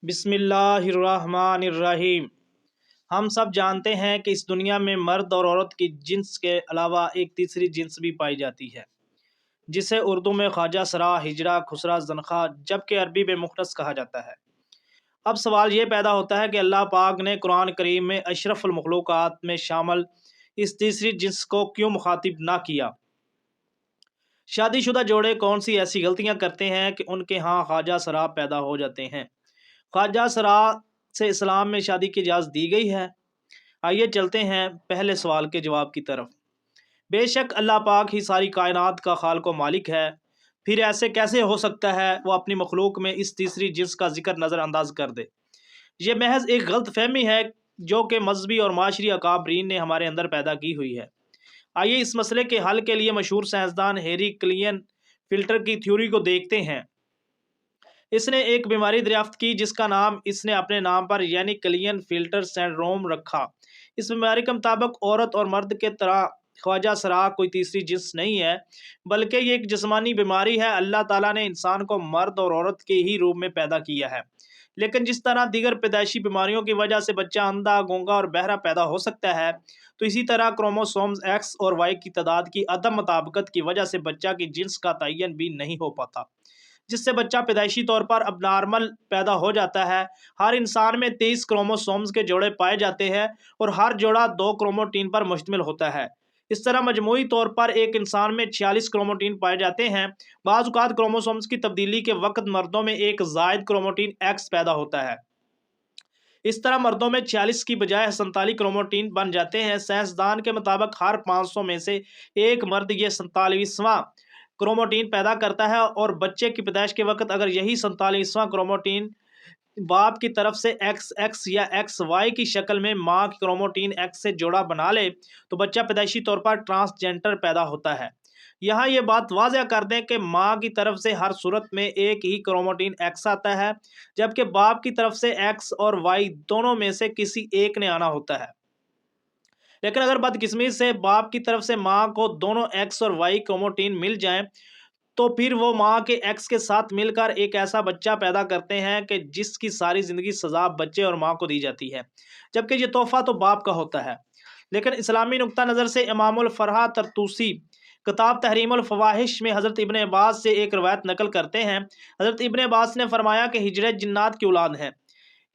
بسم اللہ الرحمن الرحیم۔ ہم سب جانتے ہیں کہ اس دنیا میں مرد اور عورت کی جنس کے علاوہ ایک تیسری جنس بھی پائی جاتی ہے، جسے اردو میں خواجہ سرا، ہجڑا، خسرا، زنخا جبکہ عربی میں مخنث کہا جاتا ہے۔ اب سوال یہ پیدا ہوتا ہے کہ اللہ پاک نے قرآن کریم میں اشرف المخلوقات میں شامل اس تیسری جنس کو کیوں مخاطب نہ کیا؟ شادی شدہ جوڑے کون سی ایسی غلطیاں کرتے ہیں کہ ان کے ہاں خواجہ سرا پیدا ہو جاتے ہیں؟ خواجہ سرا سے اسلام میں شادی کی اجازت دی گئی ہے؟ آئیے چلتے ہیں پہلے سوال کے جواب کی طرف۔ بے شک اللہ پاک ہی ساری کائنات کا خالق و مالک ہے، پھر ایسے کیسے ہو سکتا ہے وہ اپنی مخلوق میں اس تیسری جنس کا ذکر نظر انداز کر دے؟ یہ محض ایک غلط فہمی ہے جو کہ مذہبی اور معاشری اکابرین نے ہمارے اندر پیدا کی ہوئی ہے۔ آئیے اس مسئلے کے حل کے لیے مشہور سائنسدان ہیری کلین فلٹر کی تھیوری کو دیکھتے ہیں۔ اس نے ایک بیماری دریافت کی جس کا نام اس نے اپنے نام پر یعنی کلین فلٹر سنڈروم رکھا۔ اس بیماری کے مطابق عورت اور مرد کے طرح خواجہ سرا کوئی تیسری جنس نہیں ہے، بلکہ یہ ایک جسمانی بیماری ہے۔ اللہ تعالیٰ نے انسان کو مرد اور عورت کے ہی روپ میں پیدا کیا ہے، لیکن جس طرح دیگر پیدائشی بیماریوں کی وجہ سے بچہ اندھا، گونگا اور بہرا پیدا ہو سکتا ہے، تو اسی طرح کروموسومز ایکس اور وائی کی تعداد کی عدم مطابقت کی وجہ سے بچہ کی جنس کا تعین بھی نہیں ہو پاتا، جس سے بچہ پیدائشی طور پر اب نارمل پیدا ہو جاتا ہے۔ ہر انسان میں 23 کروموسومز کے جوڑے پائے جاتے ہیں اور ہر جوڑا 2 کروموٹین پر مشتمل ہوتا ہے۔ اس طرح مجموعی طور پر ایک انسان میں 46 کروموٹین پائے جاتے ہیں۔ بعض اوقات کروموسومز کی تبدیلی کے وقت مردوں میں ایک زائد کروموٹین ایکس پیدا ہوتا ہے۔ اس طرح مردوں میں 46 کی بجائے 47 کروموٹین بن جاتے ہیں۔ سائنسدان کے مطابق ہر 500 میں سے ایک مرد یہ 47واں کروموٹین پیدا کرتا ہے، اور بچے کی پیدائش کے وقت اگر یہی 47واں کروموٹین باپ کی طرف سے ایکس ایکس یا ایکس وائی کی شکل میں ماں کی کروموٹین ایکس سے جوڑا بنا لے تو بچہ پیدائشی طور پر ٹرانسجینڈر پیدا ہوتا ہے۔ یہاں یہ بات واضح کر دیں کہ ماں کی طرف سے ہر صورت میں ایک ہی کروموٹین ایکس آتا ہے، جبکہ باپ کی طرف سے ایکس اور وائی دونوں میں سے کسی ایک نے آنا ہوتا ہے۔ لیکن اگر بدقسمتی سے باپ کی طرف سے ماں کو دونوں ایکس اور وائی کروموٹین مل جائیں تو پھر وہ ماں کے ایکس کے ساتھ مل کر ایک ایسا بچہ پیدا کرتے ہیں کہ جس کی ساری زندگی سزا بچے اور ماں کو دی جاتی ہے، جبکہ یہ تحفہ تو باپ کا ہوتا ہے۔ لیکن اسلامی نقطہ نظر سے امام الفرح طرطوسی کتاب تحریم الفواحش میں حضرت ابن عباس سے ایک روایت نقل کرتے ہیں۔ حضرت ابن عباس نے فرمایا کہ ہجڑے جنات کی اولاد ہیں۔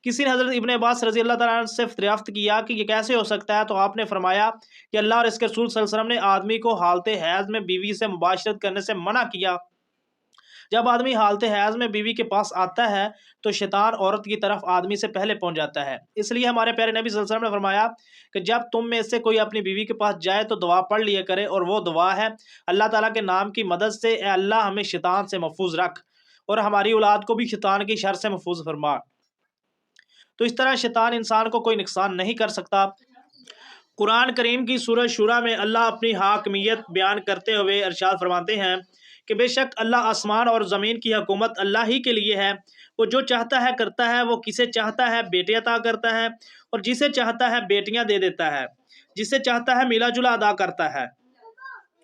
کسی نے حضرت ابن عباس رضی اللہ تعالیٰ عنہ سے دریافت کیا کہ یہ کیسے ہو سکتا ہے، تو آپ نے فرمایا کہ اللہ اور اس کے رسول صلی اللہ علیہ وسلم نے آدمی کو حالت حیض میں بیوی سے مباشرت کرنے سے منع کیا۔ جب آدمی حالت حیض میں بیوی کے پاس آتا ہے تو شیطان عورت کی طرف آدمی سے پہلے پہنچ جاتا ہے۔ اس لیے ہمارے پیارے نبی صلی اللہ علیہ وسلم نے فرمایا کہ جب تم میں سے کوئی اپنی بیوی کے پاس جائے تو دعا پڑھ لیا کرے، اور وہ دعا ہے: اللہ تعالیٰ کے نام کی مدد سے اے اللہ ہمیں شیطان سے محفوظ رکھ اور ہماری اولاد کو بھی شیطان کی شر سے محفوظ فرما۔ تو اس طرح شیطان انسان کو کوئی نقصان نہیں کر سکتا۔ قرآن کریم کی سورہ شورى میں اللہ اپنی حاکمیت بیان کرتے ہوئے ارشاد فرماتے ہیں کہ بے شک اللہ آسمان اور زمین کی حکومت اللہ ہی کے لیے ہے، وہ جو چاہتا ہے کرتا ہے، وہ کسے چاہتا ہے بیٹے عطا کرتا ہے اور جسے چاہتا ہے بیٹیاں دے دیتا ہے، جسے چاہتا ہے ملا جلا ادا کرتا ہے،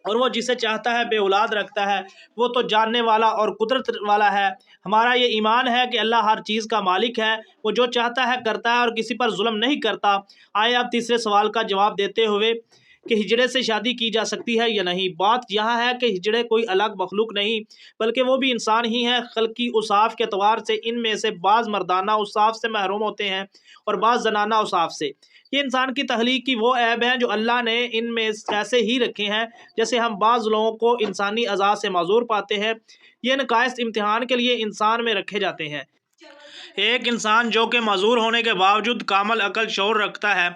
اور وہ جسے چاہتا ہے بے اولاد رکھتا ہے۔ وہ تو جاننے والا اور قدرت والا ہے۔ ہمارا یہ ایمان ہے کہ اللہ ہر چیز کا مالک ہے، وہ جو چاہتا ہے کرتا ہے اور کسی پر ظلم نہیں کرتا۔ آئے اب تیسرے سوال کا جواب دیتے ہوئے کہ ہجڑے سے شادی کی جا سکتی ہے یا نہیں۔ بات یہاں ہے کہ ہجڑے کوئی الگ مخلوق نہیں بلکہ وہ بھی انسان ہی ہے۔ خلقی اوصاف کے اعتبار سے ان میں سے بعض مردانہ اوصاف سے محروم ہوتے ہیں اور بعض زنانہ اوصاف سے۔ یہ انسان کی تخلیق کی وہ عیب ہیں جو اللہ نے ان میں ایسے ہی رکھے ہیں، جیسے ہم بعض لوگوں کو انسانی اعضاء سے معذور پاتے ہیں۔ یہ نقائص امتحان کے لیے انسان میں رکھے جاتے ہیں۔ ایک انسان جو کہ معذور ہونے کے باوجود کامل عقل شعور رکھتا ہے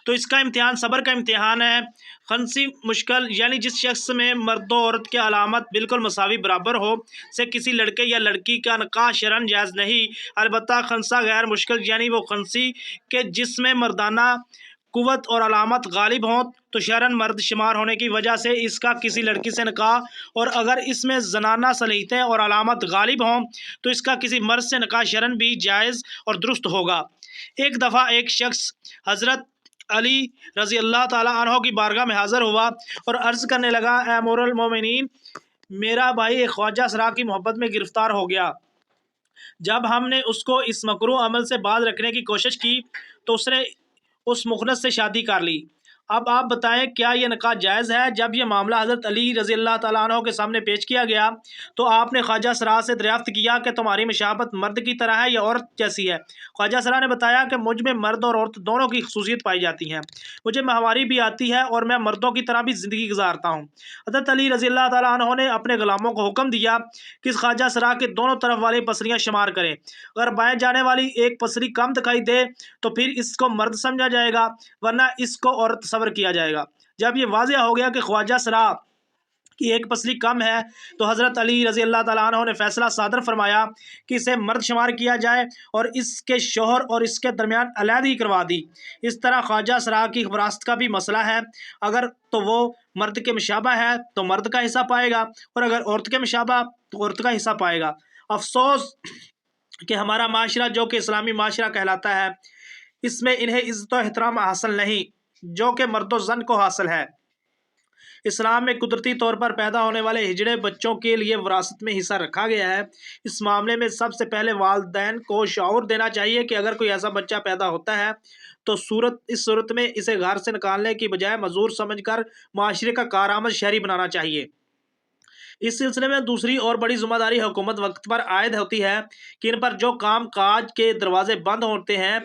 تو اس کا امتحان صبر کا امتحان ہے۔ خنثی مشکل یعنی جس شخص میں مرد و عورت کے علامت بالکل مساوی برابر ہو سے کسی لڑکے یا لڑکی کا نکاح شرعاً جائز نہیں۔ البتہ خنثی غیر مشکل یعنی وہ خنثی کہ جس میں مردانہ قوت اور علامت غالب ہوں تو شرعاً مرد شمار ہونے کی وجہ سے اس کا کسی لڑکی سے نکاح، اور اگر اس میں زنانہ صلاحیتیں اور علامت غالب ہوں تو اس کا کسی مرد سے نکاح شرعاً بھی جائز اور درست ہوگا۔ ایک دفعہ ایک شخص حضرت علی رضی اللہ تعالیٰ عنہ کی بارگاہ میں حاضر ہوا اور عرض کرنے لگا: اے امیر المومنین، میرا بھائی خواجہ سرا کی محبت میں گرفتار ہو گیا جب ہم نے اس کو اس مکروہ عمل سے باز رکھنے کی کوشش کی تو اس نے اس مخنث سے شادی کر لی۔ اب آپ بتائیں کیا یہ نکاح جائز ہے؟ جب یہ معاملہ حضرت علی رضی اللہ تعالیٰ عنہ کے سامنے پیش کیا گیا تو آپ نے خواجہ سرا سے دریافت کیا کہ تمہاری مشابہت مرد کی طرح ہے یا عورت جیسی ہے؟ خواجہ سرا نے بتایا کہ مجھ میں مرد اور عورت دونوں کی خصوصیت پائی جاتی ہیں، مجھے ماہواری بھی آتی ہے اور میں مردوں کی طرح بھی زندگی گزارتا ہوں۔ حضرت علی رضی اللہ تعالیٰ عنہ نے اپنے غلاموں کو حکم دیا کہ اس خواجہ سرا کے دونوں طرف والی پسلیاں شمار کریں، اگر بائیں جانے والی ایک پسلی کم دکھائی دے تو پھر اس کو مرد سمجھا جائے گا، ورنہ اس کو عورت تصور کیا جائے گا۔ جب یہ واضح ہو گیا کہ خواجہ سرا کی ایک پسلی کم ہے تو حضرت علی رضی اللہ تعالیٰ عنہ نے فیصلہ صادر فرمایا کہ اسے مرد شمار کیا جائے اور اس کے شوہر اور اس کے درمیان علیحدگی کروا دی۔ اس طرح خواجہ سرا کی وراثت کا بھی مسئلہ ہے، اگر تو وہ مرد کے مشابہ ہے تو مرد کا حصہ پائے گا، اور اگر عورت کے مشابہ تو عورت کا حصہ پائے گا۔ افسوس کہ ہمارا معاشرہ جو کہ اسلامی معاشرہ کہلاتا ہے، اس میں انہیں عزت و احترام حاصل نہیں جو کہ مرد و زن کو حاصل ہے۔ اسلام میں قدرتی طور پر پیدا ہونے والے ہجڑے بچوں کے لیے وراثت میں حصہ رکھا گیا ہے۔ اس معاملے میں سب سے پہلے والدین کو شعور دینا چاہیے کہ اگر کوئی ایسا بچہ پیدا ہوتا ہے تو اس صورت میں اسے گھر سے نکالنے کی بجائے معذور سمجھ کر معاشرے کا کارآمد شہری بنانا چاہیے۔ اس سلسلے میں دوسری اور بڑی ذمہ داری حکومت وقت پر عائد ہوتی ہے کہ ان پر جو کام کاج کے دروازے بند ہوتے ہیں،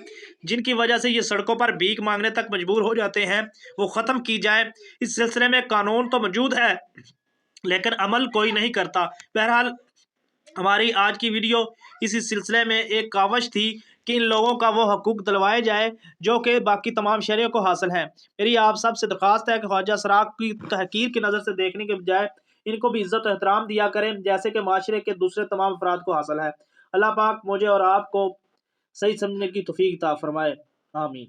جن کی وجہ سے یہ سڑکوں پر بھیک مانگنے تک مجبور ہو جاتے ہیں، وہ ختم کی جائے۔ اس سلسلے میں قانون تو موجود ہے لیکن عمل کوئی نہیں کرتا۔ بہرحال ہماری آج کی ویڈیو اسی سلسلے میں ایک کاوش تھی کہ ان لوگوں کا وہ حقوق دلوائے جائے جو کہ باقی تمام شہریوں کو حاصل ہیں۔ میری آپ سب سے درخواست ہے کہ خواجہ سرا کی تحقیر کی نظر سے دیکھنے کے بجائے ان کو بھی عزت و احترام دیا کریں جیسے کہ معاشرے کے دوسرے تمام افراد کو حاصل ہے۔ اللہ پاک مجھے اور آپ کو صحیح سمجھنے کی توفیق عطا فرمائے، آمین۔